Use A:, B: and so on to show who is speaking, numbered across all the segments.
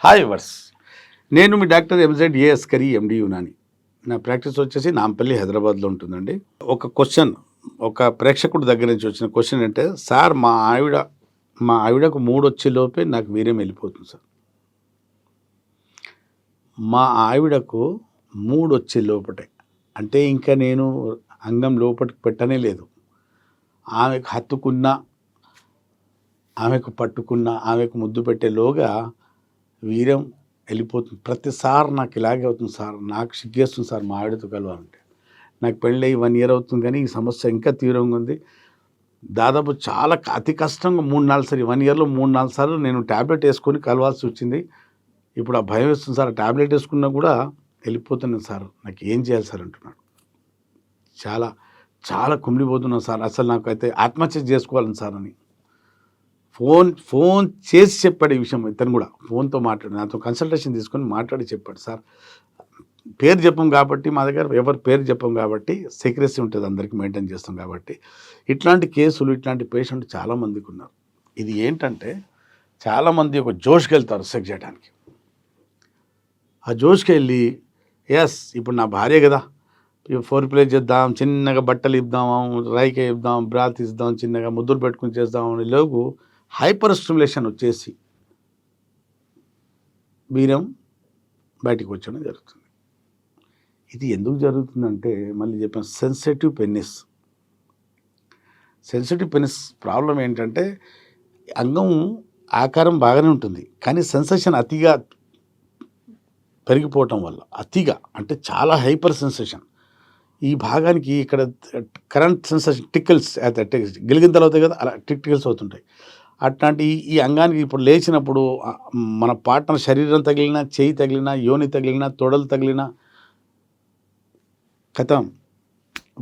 A: Hi verse, నేను మీ doctor MZ ఏఎస్కరి ఎండి యునాని. నా practice వచ్చేసి నాంపల్లి హైదరాబాద్లో ఉంటుందండి. ఒక క్వశ్చన్, ఒక ప్రేక్షకుడి దగ్గర నుంచి వచ్చిన క్వశ్చన్ అంటే, సార్ మా ఆవిడకు 3 వచ్చే లోపే నాకు వీర్యం వెళ్ళిపోతుంది సార్. మా ఆవిడకు 3 వచ్చే లోపటే, అంటే ఇంకా నేను అంగం లోపలికి పెట్టనే లేదు. ఆమెకు హత్తుకున్నా, ఆమెకు పట్టుకున్నా, ఆమెకు ముద్దు పెట్టేలోగా వీర్యం వెళ్ళిపోతుంది. ప్రతిసారి నాకు ఇలాగే అవుతుంది సార్. నాకు సిగ్గేస్తుంది సార్ మా ఆవిడతో కలవాలంటే. నాకు పెళ్ళి 1 ఇయర్ అవుతుంది, కానీ ఈ సమస్య ఇంకా తీవ్రంగా ఉంది. దాదాపు చాలా అతి కష్టంగా 3-4 సార్లు, 1 ఇయర్లో 3-4 సార్లు నేను ట్యాబ్లెట్ వేసుకొని కలవాల్సి వచ్చింది. ఇప్పుడు ఆ భయం వేస్తుంది సార్. ట్యాబ్లెట్ వేసుకున్నా కూడా వెళ్ళిపోతున్నాను సార్, నాకు ఏం చేయాలి సార్ అంటున్నాడు. చాలా చాలా కుమిలిపోతున్నాను సార్, అసలు నాకైతే ఆత్మహత్య చేసుకోవాలని సార్ అని ఫోన్ చేసి చెప్పాడు ఈ విషయం. ఇతను కూడా ఫోన్తో మాట్లాడి నాతో కన్సల్టేషన్ తీసుకొని మాట్లాడి చెప్పాడు. సార్, పేరు చెప్పం కాబట్టి, మా దగ్గర ఎవరు పేరు చెప్పం కాబట్టి సీక్రెసీ ఉంటుంది, అందరికీ మెయింటైన్ చేస్తాం కాబట్టి. ఇట్లాంటి కేసులు, ఇట్లాంటి పేషెంట్ చాలామందికి ఉన్నారు. ఇది ఏంటంటే, చాలామంది ఒక జోష్కి వెళ్తారు సెక్స్ చేయడానికి. ఆ జోష్కి వెళ్ళి ఇప్పుడు నా భార్య కదా, ఫోర్ ప్లే చేద్దాం, చిన్నగా బట్టలు ఇద్దాం, రైకే ఇద్దాం, బ్రాత్ ఇద్దాం, చిన్నగా ముద్దులు పెట్టుకుని చేద్దాం అని లోపు హైపర్ స్టిమ్యులేషన్ వచ్చేసి వీర్యం బయటికి వచ్చడం జరుగుతుంది. ఇది ఎందుకు జరుగుతుందంటే, మళ్ళీ చెప్పాను, sensitive penis. Sensitive penis problem ఏంటంటే, అంగం ఆకారం బాగానే ఉంటుంది, కానీ సెన్సేషన్ అతిగా పెరిగిపోవటం వల్ల, అతిగా అంటే చాలా హైపర్ సెన్సేషన్, ఈ భాగానికి ఇక్కడ కరెంట్ సెన్సేషన్ టికిల్స్ గిలిగింతలు అవుతాయి కదా, అలా టికిల్స్ అవుతుంటాయి. అట్లాంటి ఈ అంగానికి ఇప్పుడు లేచినప్పుడు మన పార్ట్నర్ శరీరం తగిలినా, చేయి తగిలినా, యోని తగిలినా, తొడలు తగిలినా కథం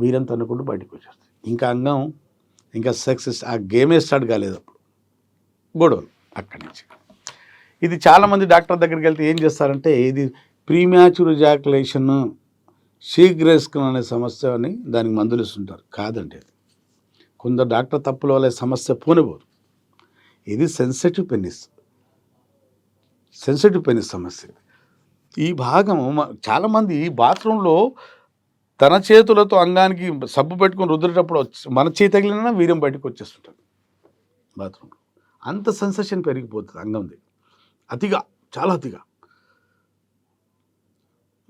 A: వీరం తన్నుకుంటూ బయటకు వచ్చేస్తుంది. ఇంకా అంగం ఇంకా సక్సెస్, ఆ గేమే స్టార్ట్ కాలేదు, అప్పుడు గొడవలు అక్కడి నుంచి. ఇది చాలామంది డాక్టర్ దగ్గరికి వెళ్తే ఏం చేస్తారంటే, ఇది ప్రీమ్యాచ్యూర్ ఎజాకులేషన్, శీఘ్రస్కం అనే సమస్య అని దానికి మందులు ఇస్తుంటారు. కాదండి, అది కొందరు డాక్టర్ తప్పుల వల్ల సమస్య పోనిపోరు. ఇది సెన్సిటివ్ పెనిస్ సమస్య. ఈ భాగం చాలామంది బాత్రూంలో తన చేతులతో అంగానికి సబ్బు పెట్టుకొని రుద్దేటప్పుడు మన చేయి తగిలినా వీర్యం బయటకు వచ్చేస్తుంటుంది బాత్రూంలో. అంత సెన్సేషన్ పెరిగిపోతుంది అంగంది, అతిగా, చాలా అతిగా.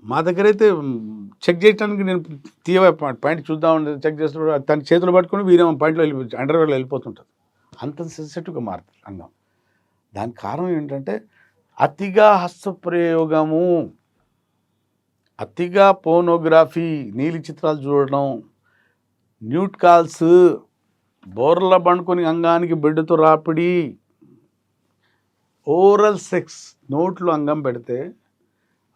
A: మా దగ్గర అయితే చెక్ చేయడానికి నేను పాయింట్ చూద్దామని చెక్ చేసినప్పుడు తన చేతులు పట్టుకొని వీర్యం పాయింట్లో అండర్వేర్లో వెళ్ళిపోతుంటుంది. అంత సెన్సిటివ్గా మారుతుంది అంగం. దానికి కారణం ఏంటంటే, అతిగా హస్తప్రయోగము, అతిగా పోర్నోగ్రఫీ, నీలి చిత్రాలు చూడడం, న్యూట్ కాల్స్, బోర్ల పండుకొని అంగానికి బిడ్డతో రాపిడి, ఓరల్ సెక్స్, నోట్లో అంగం పెడితే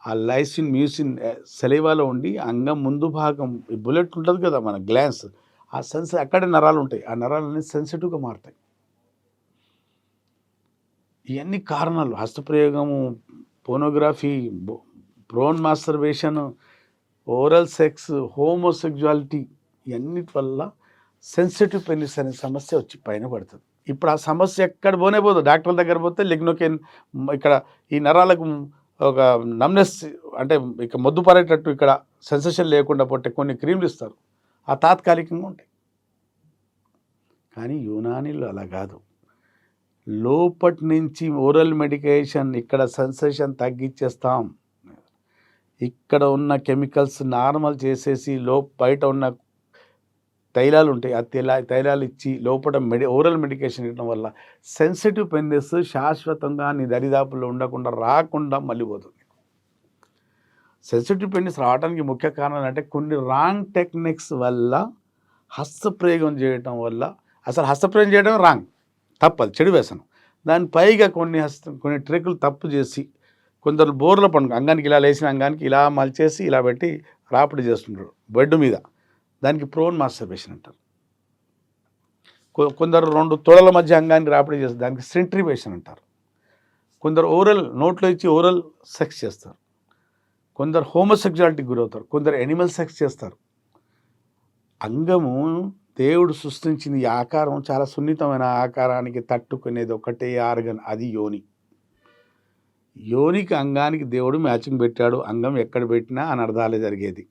A: ఆ లైసిన్, మ్యూసిన్ సెలైవాలో ఉండి అంగం ముందు భాగం, ఈ బుల్లెట్ ఉంటుంది కదా మన గ్లాన్స్, ఆ అక్కడే నరాలు ఉంటాయి, ఆ నరాలన్నీ సెన్సిటివ్గా మారుతాయి. ఇవన్నీ కారణాలు, హస్తప్రయోగము, pornography, prone masturbation, oral sex, homosexuality, ఇవన్నిటి వల్ల సెన్సిటివ్ పెనిస్ అనే సమస్య వచ్చి పైన పడుతుంది. ఇప్పుడు ఆ సమస్య ఎక్కడ పోనే పోదు, డాక్టర్ల దగ్గర పోతే లిగ్నోకెన్, ఇక్కడ ఈ నరాలకు ఒక నమ్నెస్, అంటే ఇక మొద్దు పడేటట్టు ఇక్కడ సెన్సేషన్ లేకుండా పొట్టే కొన్ని క్రీమ్లు ఇస్తారు, ఆ తాత్కాలికంగా ఉంటాయి. కానీ యునానీలో అలా కాదు. లోపటి నుంచి ఓరల్ మెడికేషన్, ఇక్కడ సెన్సేషన్ తగ్గించేస్తాం, ఇక్కడ ఉన్న కెమికల్స్ నార్మల్ చేసేసి బయట ఉన్న తైలాలు ఉంటాయి, ఆ తైలాలు ఇచ్చి లోపల ఓరల్ మెడికేషన్ ఇవ్వడం వల్ల సెన్సిటివ్ పెనిస్ శాశ్వతంగా నీ దరిదాపుల్లో ఉండకుండా రాకుండా మళ్ళీ పోతుంది. సెన్సిటివ్ పెనిస్ రావడానికి ముఖ్య కారణాలు అంటే, కొన్ని రాంగ్ టెక్నిక్స్ వల్ల, హస్తప్రయోగం చేయడం వల్ల. అసలు హస్తప్రయోగం చేయడం రాంగ్, తప్పదు, చెడు వ్యసనం. దాని పైగా కొన్ని ట్రిక్లు తప్పు చేసి, కొందరు బోర్ల పండుగ అంగానికి ఇలా లేచిన అంగానికి ఇలా మలిచేసి ఇలా పెట్టి రాపిడి చేస్తుంటారు బెడ్ మీద, దానికి ప్రోన్ మాస్టర్బేషన్ అంటారు. కొందరు 2 తొడల మధ్య అంగానికి రాపిడి చేస్తారు, దానికి సెంట్రిబేషన్ అంటారు. కొందరు ఓరల్, నోట్లో ఇచ్చి ఓరల్ సెక్స్ చేస్తారు. కొందరు హోమోసెక్జువాలిటీకి గురవుతారు. కొందరు ఎనిమల్ సెక్స్ చేస్తారు. అంగము దేవుడు సృష్టించిన ఈ ఆకారం చాలా సున్నితమైన ఆకారానికి తట్టుకునేది ఒకటే ఆర్గన్, అది యోని. యోనికి అంగానికి దేవుడు మ్యాచింగ్ పెట్టాడు. అంగం ఎక్కడ పెట్టినా అనర్థాలే జరిగేది.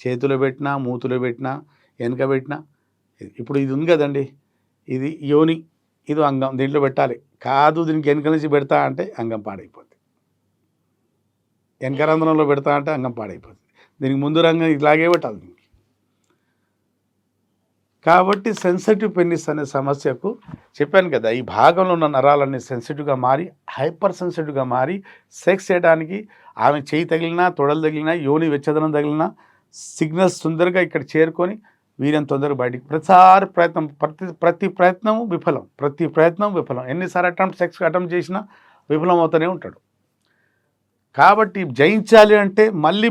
A: చేతిలో పెట్టినా, మూతిలో పెట్టినా, వెనక పెట్టినా. ఇప్పుడు ఇది ఉంది కదండి, ఇది యోని, ఇది అంగం, దీంట్లో పెట్టాలి. కాదు దీనికి వెనక నుంచి పెడతా అంటే అంగం పాడైపోతుంది. వెనక రంధ్రంలో పెడతా అంటే అంగం పాడైపోతుంది. దీనికి ముందు రంగం ఇలాగే పెట్టాలి దీనికి. కాబట్టి సెన్సిటివ్ పెనిస్ అనే సమస్యకు చెప్పాను కదా, ఈ భాగంలో ఉన్న నరాలన్నీ సెన్సిటివ్గా మారి హైపర్ సెన్సిటివ్గా మారి సెక్స్ చేయడానికి ఆమె చేయి తగిలినా, తొడలు తగిలినా, యోని వెచ్చదనం తగిలినా సిగ్నల్స్ తొందరగా ఇక్కడ చేరుకొని వీర్యం తొందరగా బయటికి ప్రతి ప్రయత్నం విఫలం. ఎన్నిసార్లు సెక్స్ అటెంప్ట్ చేసినా విఫలం అవుతూనే ఉంటాడు. కాబట్టి జయించాలి అంటే మళ్ళీ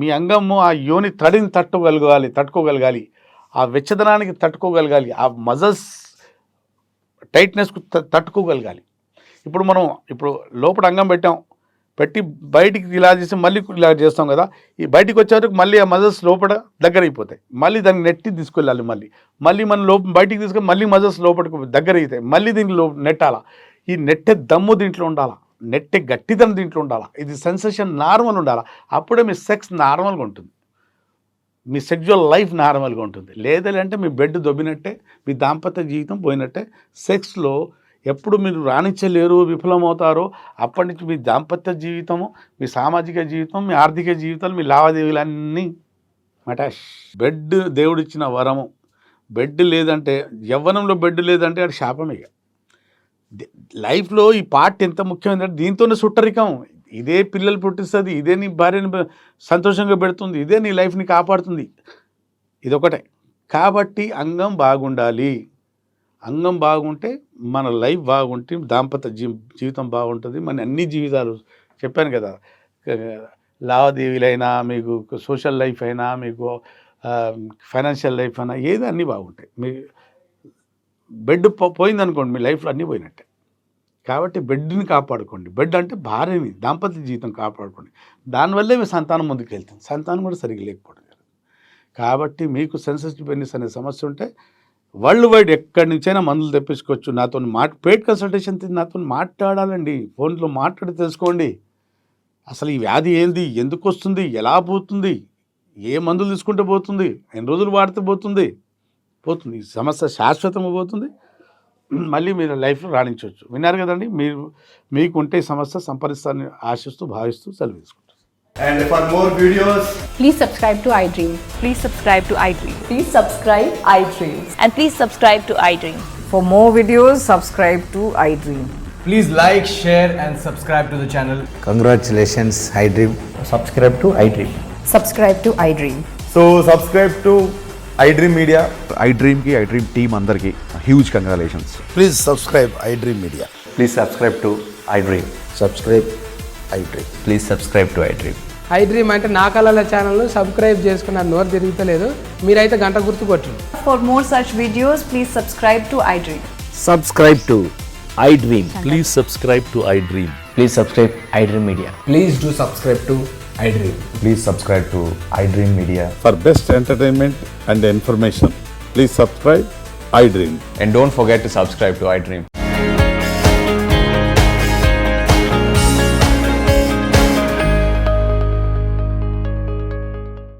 A: మీ అంగము ఆ యోని తడిని తట్టుకోగలగాలి, ఆ వెచ్చదనానికి తట్టుకోగలగాలి, ఆ మజల్స్ టైట్నెస్కు తట్టుకోగలగాలి. ఇప్పుడు లోపల అంగం పెట్టి బయటికి ఇలా చేసి మళ్ళీ ఇలా చేస్తాం కదా, ఈ బయటికి వచ్చేవరకు మళ్ళీ ఆ మజల్స్ లోపల దగ్గర అయిపోతాయి. మళ్ళీ దాన్ని నెట్టి తీసుకెళ్ళాలి. మళ్ళీ మనం బయటికి తీసుకొని మళ్ళీ మజల్స్ లోపలికి దగ్గర అవుతాయి. మళ్ళీ దీనికి నెట్టాలా. ఈ నెట్టే దమ్ము దీంట్లో ఉండాలా, నెట్టే గట్టిదనం దీంట్లో ఉండాలా, ఇది సెన్సేషన్ నార్మల్ ఉండాలా. అప్పుడే మీ సెక్స్ నార్మల్గా ఉంటుంది, మీ సెక్జువల్ లైఫ్ నార్మల్గా ఉంటుంది. లేదంటే మీ బెడ్ దొబ్బినట్టే, మీ దాంపత్య జీవితం పోయినట్టే. సెక్స్లో ఎప్పుడు మీరు రాణించలేరు, విఫలమవుతారో అప్పటి నుంచి మీ దాంపత్య జీవితము, మీ సామాజిక జీవితం, మీ ఆర్థిక జీవితాలు, మీ లావాదేవీలన్నీ మటాష్. బెడ్ దేవుడిచ్చిన వరము. బెడ్ లేదంటే, యవ్వనంలో బెడ్ లేదంటే అది శాపమే. లైఫ్లో ఈ పార్ట్ ఎంత ముఖ్యమైందంటే దీంతోనే సుట్టరికం. ఇదే పిల్లలు పుట్టిస్తుంది, ఇదే నీ భార్యని సంతోషంగా పెడుతుంది, ఇదే నీ లైఫ్ని కాపాడుతుంది. ఇదొకటే. కాబట్టి అంగం బాగుండాలి. అంగం బాగుంటే మన లైఫ్ బాగుంటే దాంపత్య జీవితం బాగుంటుంది. మన అన్ని జీవితాలు చెప్పాను కదా, లావాదేవీలైనా, మీకు సోషల్ లైఫ్ అయినా, మీకు ఫైనాన్షియల్ లైఫ్ అయినా, ఏదో అన్నీ బాగుంటాయి. మీ బెడ్ పోయిందనుకోండి, మీ లైఫ్లో అన్నీ పోయినట్టే. కాబట్టి బెడ్ని కాపాడుకోండి. బెడ్ అంటే భార్యని, దాంపత్య జీవితం కాపాడుకోండి. దానివల్లే మీ సంతానం ముందుకు వెళ్తుంది. సంతానం కూడా సరిగ్గా లేకపోవడం జరుగుతుంది. కాబట్టి మీకు సెన్సిటివ్ పెనిస్ అనే సమస్య ఉంటే వరల్డ్ వైడ్ ఎక్కడి నుంచైనా మందులు తెప్పించుకోవచ్చు. నాతో పెయిడ్ కన్సల్టేషన్ నాతో మాట్లాడాలండి. ఫోన్లో మాట్లాడి తెలుసుకోండి. అసలు ఈ వ్యాధి ఏంది, ఎందుకు వస్తుంది, ఎలా పోతుంది, ఏ మందులు తీసుకుంటే పోతుంది, ఎన్ని రోజులు వాడితే పోతుంది. ఈ సమస్య శాశ్వతంగా పోతుంది. మళ్ళీ మీరు లైఫ్లో రాణించవచ్చు. విన్నారు కదండి. మీకు ఉంటే ఈ సమస్య సంపరిస్తాన్ని ఆశిస్తూ భావిస్తూ సెలవు తీసుకుంటారు.
B: And for more videos,
C: please subscribe to iDream.
D: Please subscribe to iDream.
E: Please subscribe iDream.
D: And please subscribe to iDream.
E: For more videos, subscribe to iDream.
B: please like, share and subscribe to the channel.
F: Congratulations, iDream.
G: Subscribe to iDream.
E: Subscribe to iDream.
B: So subscribe to iDream Media.
H: iDream ki iDream team andarki huge congratulations.
F: Please subscribe iDream Media.
G: Please subscribe to iDream.
F: Subscribe iDream.
G: Please subscribe to iDream.
I: iDream అంటే నా కళల ఛానల్ను subscribe చేసుకున్న నోరు తిరుగుతలేదు. మీరైతే గంట గుర్తు కొట్టండి.
E: For more such videos, please subscribe to iDream.
J: Subscribe to iDream.
K: Please subscribe to iDream.
G: Please subscribe iDream Media.
B: Please do subscribe to iDream.
H: Please subscribe to iDream Media.
L: For best entertainment and information, please subscribe iDream.
G: And don't forget to subscribe to iDream.